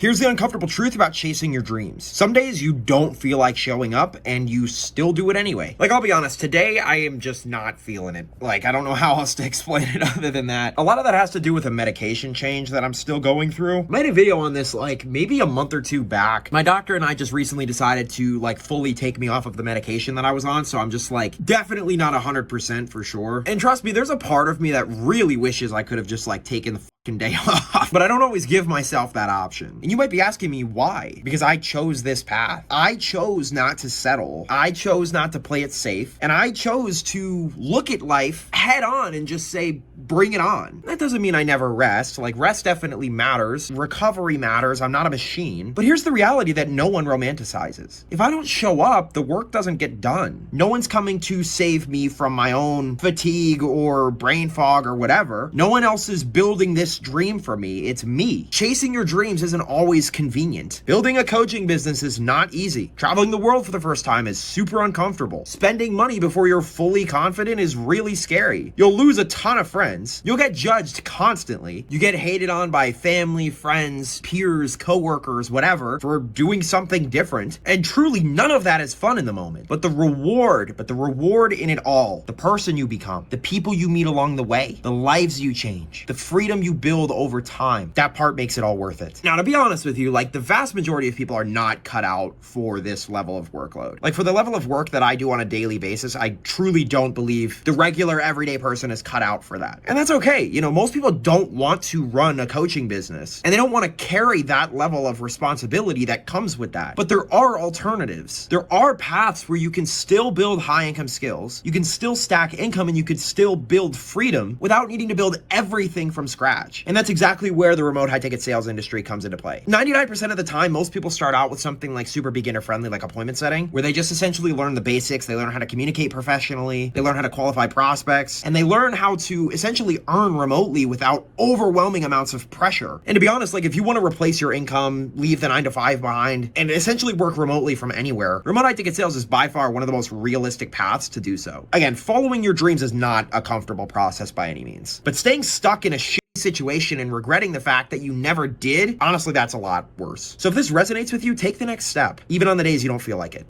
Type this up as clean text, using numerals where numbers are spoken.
Here's the uncomfortable truth about chasing your dreams. Some days you don't feel like showing up and you still do it anyway. Like, I'll be honest, today I am just not feeling it. Like, I don't know how else to explain it other than that. A lot of that has to do with a medication change that I'm still going through. I made a video on this like maybe a month or two back. My doctor and I just recently decided to like fully take me off of the medication that I was on. So I'm just like definitely not 100% for sure. And trust me, there's a part of me that really wishes I could have just like taken the day off, but I don't always give myself that option. And you might be asking me why? Because I chose this path. I chose not to settle. I chose not to play it safe. And I chose to look at life head on and just say, bring it on. That doesn't mean I never rest. Like, rest definitely matters. Recovery matters. I'm not a machine. But here's the reality that no one romanticizes. If I don't show up, the work doesn't get done. No one's coming to save me from my own fatigue or brain fog or whatever. No one else is building this dream for me. It's me. Chasing your dreams isn't always convenient. Building a coaching business is not easy. Traveling the world for the first time is super uncomfortable. Spending money before you're fully confident is really scary. You'll lose a ton of friends. You'll get judged constantly. You get hated on by family, friends, peers, coworkers, whatever, for doing something different. And truly, none of that is fun in the moment. But the reward in it all, the person you become, the people you meet along the way, the lives you change, the freedom you build over time, that part makes it all worth it. Now, to be honest with you, like, the vast majority of people are not cut out for this level of workload. Like, for the level of work that I do on a daily basis, I truly don't believe the regular everyday person is cut out for that. And that's okay. You know, most people don't want to run a coaching business and they don't want to carry that level of responsibility that comes with that. But there are alternatives. There are paths where you can still build high income skills. You can still stack income and you could still build freedom without needing to build everything from scratch. And that's exactly where the remote high ticket sales industry comes into play. 99% of the time, most people start out with something like super beginner friendly, like appointment setting, where they just essentially learn the basics. They learn how to communicate professionally. They learn how to qualify prospects, and they learn how to essentially earn remotely without overwhelming amounts of pressure. And to be honest, like, if you want to replace your income, leave the 9-to-5 behind, and essentially work remotely from anywhere, remote high ticket sales is by far one of the most realistic paths to do so. Again, following your dreams is not a comfortable process by any means, but staying stuck in a situation and regretting the fact that you never did, honestly, that's a lot worse. So if this resonates with you, take the next step, even on the days you don't feel like it.